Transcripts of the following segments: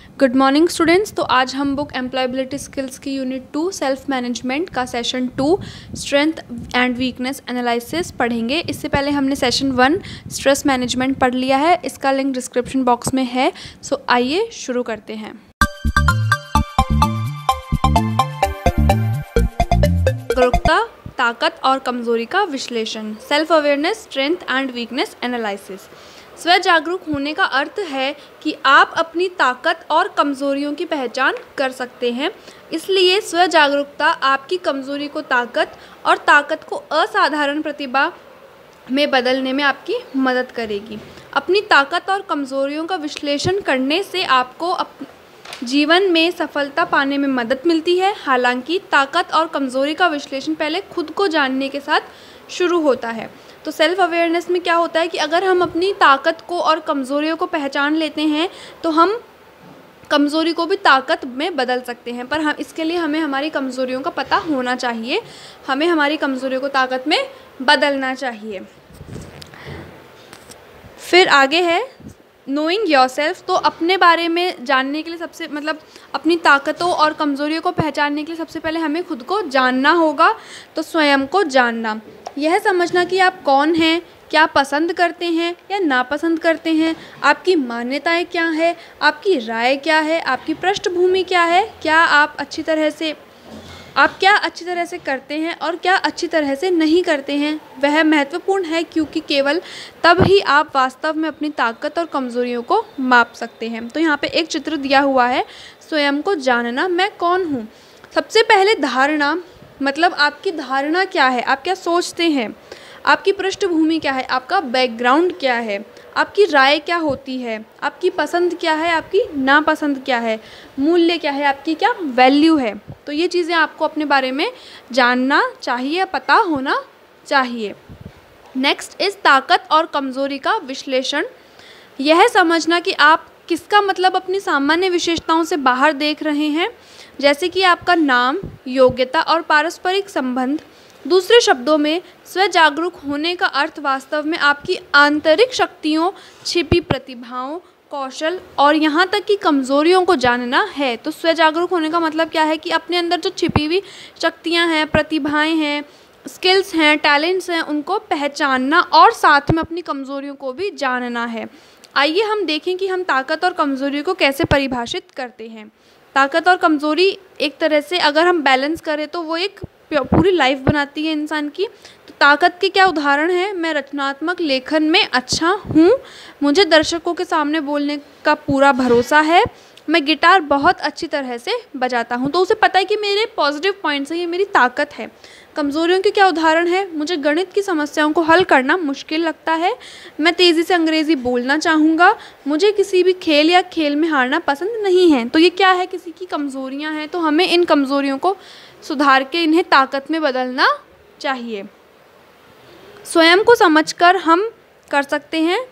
Good morning students. तो आज हम बुक एम्प्लॉयबिलिटी स्किल्स की यूनिट 2 सेल्फ मैनेजमेंट का session 2 strength and weakness analysis पढ़ेंगे। इससे पहले हमने सेशन 1 स्ट्रेस मैनेजमेंट पढ़ लिया है, इसका लिंक डिस्क्रिप्शन बॉक्स में है। सो आइए शुरू करते हैं। जागरूकता, ताकत और कमजोरी का विश्लेषण, self awareness, strength and weakness analysis. स्व जागरूक होने का अर्थ है कि आप अपनी ताकत और कमज़ोरियों की पहचान कर सकते हैं। इसलिए स्व जागरूकता आपकी कमज़ोरी को ताकत और ताकत को असाधारण प्रतिभा में बदलने में आपकी मदद करेगी। अपनी ताकत और कमज़ोरियों का विश्लेषण करने से आपको जीवन में सफलता पाने में मदद मिलती है। हालांकि ताकत और कमज़ोरी का विश्लेषण पहले खुद को जानने के साथ शुरू होता है। तो सेल्फ अवेयरनेस में क्या होता है कि अगर हम अपनी ताकत को और कमज़ोरियों को पहचान लेते हैं तो हम कमज़ोरी को भी ताकत में बदल सकते हैं। पर हम इसके लिए हमें हमारी कमज़ोरियों का पता होना चाहिए, हमें हमारी कमज़ोरियों को ताकत में बदलना चाहिए। फिर आगे है नोइंग योरसेल्फ। तो अपने बारे में जानने के लिए अपनी ताकतों और कमज़ोरियों को पहचानने के लिए सबसे पहले हमें खुद को जानना होगा। तो स्वयं को जानना, यह समझना कि आप कौन हैं, क्या पसंद करते हैं या नापसंद करते हैं, आपकी मान्यताएं क्या है, आपकी राय क्या है, आपकी पृष्ठभूमि क्या है, क्या आप क्या अच्छी तरह से करते हैं और क्या अच्छी तरह से नहीं करते हैं, वह महत्वपूर्ण है, क्योंकि केवल तब ही आप वास्तव में अपनी ताकत और कमज़ोरियों को माप सकते हैं। तो यहाँ पे एक चित्र दिया हुआ है, स्वयं को जानना, मैं कौन हूँ। सबसे पहले धारणा, मतलब आपकी धारणा क्या है, आप क्या सोचते हैं, आपकी पृष्ठभूमि क्या है, आपका बैकग्राउंड क्या है, आपकी राय क्या होती है, आपकी पसंद क्या है, आपकी नापसंद क्या है, मूल्य क्या है, आपकी क्या वैल्यू है। तो ये चीज़ें आपको अपने बारे में जानना चाहिए, पता होना चाहिए। नेक्स्ट इस ताकत और कमज़ोरी का विश्लेषण, यह समझना कि आप किसका अपनी सामान्य विशेषताओं से बाहर देख रहे हैं, जैसे कि आपका नाम, योग्यता और पारस्परिक संबंध। दूसरे शब्दों में स्व जागरूक होने का अर्थ वास्तव में आपकी आंतरिक शक्तियों, छिपी प्रतिभाओं, कौशल और यहाँ तक कि कमज़ोरियों को जानना है। तो स्व जागरूक होने का मतलब क्या है कि अपने अंदर जो छिपी हुई शक्तियाँ हैं, प्रतिभाएं हैं, स्किल्स हैं, टैलेंट्स हैं, उनको पहचानना और साथ में अपनी कमज़ोरियों को भी जानना है। आइए हम देखें कि हम ताकत और कमज़ोरी को कैसे परिभाषित करते हैं। ताकत और कमज़ोरी एक तरह से अगर हम बैलेंस करें तो वो एक पूरी लाइफ बनाती है इंसान की। तो ताकत के क्या उदाहरण हैं, मैं रचनात्मक लेखन में अच्छा हूँ, मुझे दर्शकों के सामने बोलने का पूरा भरोसा है, मैं गिटार बहुत अच्छी तरह से बजाता हूँ। तो उसे पता है कि मेरे पॉजिटिव पॉइंट्स हैं, ये मेरी ताकत है। कमज़ोरियों के क्या उदाहरण है, मुझे गणित की समस्याओं को हल करना मुश्किल लगता है, मैं तेज़ी से अंग्रेज़ी बोलना चाहूँगा, मुझे किसी भी खेल या खेल में हारना पसंद नहीं है। तो ये क्या है, किसी की कमज़ोरियाँ हैं, तो हमें इन कमज़ोरियों को सुधार के इन्हें ताकत में बदलना चाहिए। स्वयं को समझकर हम कर सकते हैं,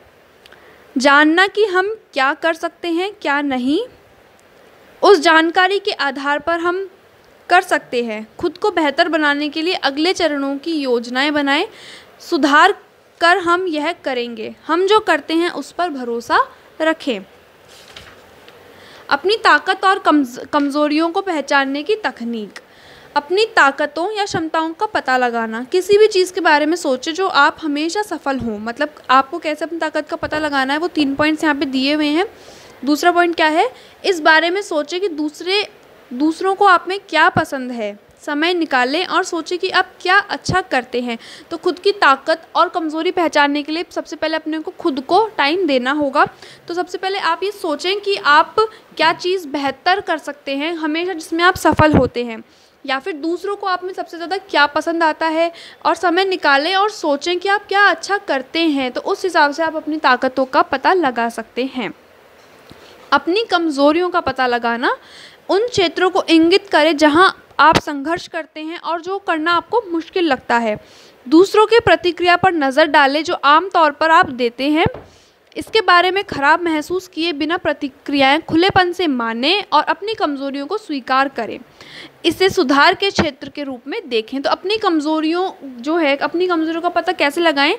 जानना कि हम क्या कर सकते हैं, क्या नहीं, उस जानकारी के आधार पर हम कर सकते हैं। खुद को बेहतर बनाने के लिए अगले चरणों की योजनाएं बनाएं, सुधार कर हम यह करेंगे, हम जो करते हैं उस पर भरोसा रखें। अपनी ताकत और कमज़ोरियों को पहचानने की तकनीक, अपनी ताकतों या क्षमताओं का पता लगाना। किसी भी चीज़ के बारे में सोचें जो आप हमेशा सफल हों, आपको कैसे अपनी ताकत का पता लगाना है, वो 3 पॉइंट्स यहाँ पे दिए हुए हैं। दूसरा पॉइंट क्या है, इस बारे में सोचें कि दूसरों को आप में क्या पसंद है, समय निकालें और सोचें कि आप क्या अच्छा करते हैं। तो खुद की ताकत और कमज़ोरी पहचानने के लिए सबसे पहले अपने को खुद को टाइम देना होगा। तो सबसे पहले आप ये सोचें कि आप क्या चीज़ बेहतर कर सकते हैं हमेशा, जिसमें आप सफल होते हैं, या फिर दूसरों को आप में सबसे ज़्यादा क्या पसंद आता है, और समय निकालें और सोचें कि आप क्या अच्छा करते हैं। तो उस हिसाब से आप अपनी ताकतों का पता लगा सकते हैं। अपनी कमज़ोरियों का पता लगाना, उन क्षेत्रों को इंगित करें जहां आप संघर्ष करते हैं और जो करना आपको मुश्किल लगता है। दूसरों के प्रतिक्रिया पर नज़र डालें जो आम तौर पर आप देते हैं। इसके बारे में खराब महसूस किए बिना प्रतिक्रियाएं खुलेपन से मानें और अपनी कमज़ोरियों को स्वीकार करें। इसे सुधार के क्षेत्र के रूप में देखें। तो अपनी कमज़ोरियों जो है, अपनी कमज़ोरियों का पता कैसे लगाएं?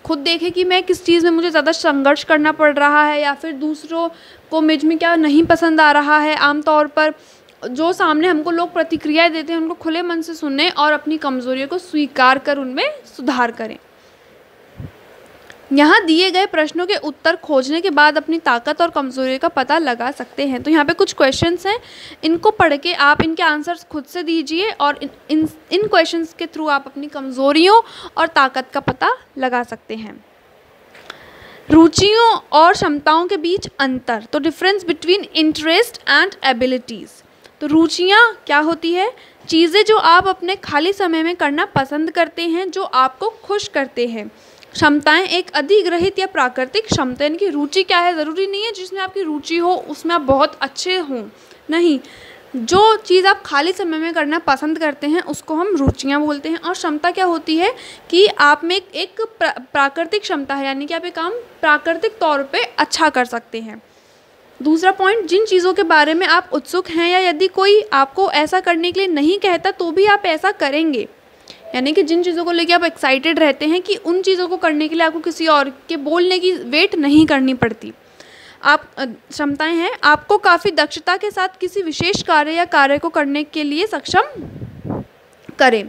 खुद देखें कि मैं किस चीज़ में मुझे ज़्यादा संघर्ष करना पड़ रहा है, या फिर दूसरों को मुझ में क्या नहीं पसंद आ रहा है। आमतौर पर जो सामने हमको लोग प्रतिक्रियाएं देते हैं उनको खुले मन से सुनें और अपनी कमज़ोरियों को स्वीकार कर उनमें सुधार करें। यहाँ दिए गए प्रश्नों के उत्तर खोजने के बाद अपनी ताकत और कमज़ोरी का पता लगा सकते हैं। तो यहाँ पे कुछ क्वेश्चंस हैं, इनको पढ़ के आप इनके आंसर्स खुद से दीजिए और इन क्वेश्चंस के थ्रू आप अपनी कमज़ोरियों और ताकत का पता लगा सकते हैं। रुचियों और क्षमताओं के बीच अंतर, तो difference between interest and abilities. तो रुचियाँ क्या होती है? चीज़ें जो आप अपने खाली समय में करना पसंद करते हैं, जो आपको खुश करते हैं। क्षमताएं एक अधिग्रहित या प्राकृतिक क्षमता, यानी कि रुचि क्या है, ज़रूरी नहीं है जिसमें आपकी रुचि हो उसमें आप बहुत अच्छे हों, नहीं, जो चीज़ आप खाली समय में करना पसंद करते हैं उसको हम रुचियां बोलते हैं। और क्षमता क्या होती है कि आप में एक प्राकृतिक क्षमता है, यानी कि आप ये काम प्राकृतिक तौर पे अच्छा कर सकते हैं। दूसरा पॉइंट, जिन चीज़ों के बारे में आप उत्सुक हैं या यदि कोई आपको ऐसा करने के लिए नहीं कहता तो भी आप ऐसा करेंगे, यानी कि जिन चीज़ों को लेकर आप एक्साइटेड रहते हैं कि उन चीज़ों को करने के लिए आपको किसी और के बोलने की वेट नहीं करनी पड़ती। आप क्षमताएं हैं, आपको काफ़ी दक्षता के साथ किसी विशेष कार्य या कार्य को करने के लिए सक्षम करें।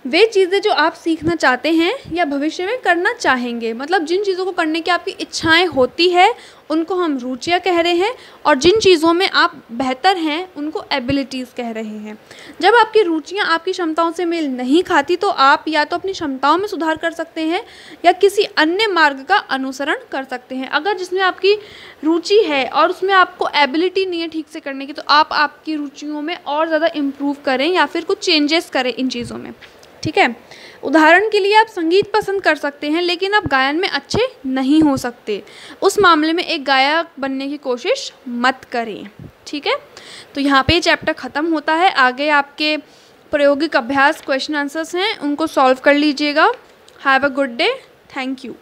वे चीज़ें जो आप सीखना चाहते हैं या भविष्य में करना चाहेंगे, मतलब जिन चीज़ों को करने की आपकी इच्छाएं होती है उनको हम रुचियाँ कह रहे हैं, और जिन चीज़ों में आप बेहतर हैं उनको एबिलिटीज़ कह रहे हैं। जब आपकी रुचियाँ आपकी क्षमताओं से मेल नहीं खाती तो आप या तो अपनी क्षमताओं में सुधार कर सकते हैं या किसी अन्य मार्ग का अनुसरण कर सकते हैं। अगर जिसमें आपकी रुचि है और उसमें आपको एबिलिटी नहीं है ठीक से करने की, तो आप आपकी रुचियों में और ज़्यादा इम्प्रूव करें या फिर कुछ चेंजेस करें इन चीज़ों में, ठीक है। उदाहरण के लिए आप संगीत पसंद कर सकते हैं लेकिन आप गायन में अच्छे नहीं हो सकते, उस मामले में एक गायक बनने की कोशिश मत करें, ठीक है। तो यहाँ पे चैप्टर ख़त्म होता है। आगे आपके प्रायोगिक अभ्यास क्वेश्चन आंसर्स हैं, उनको सॉल्व कर लीजिएगा। Have a good day, thank you.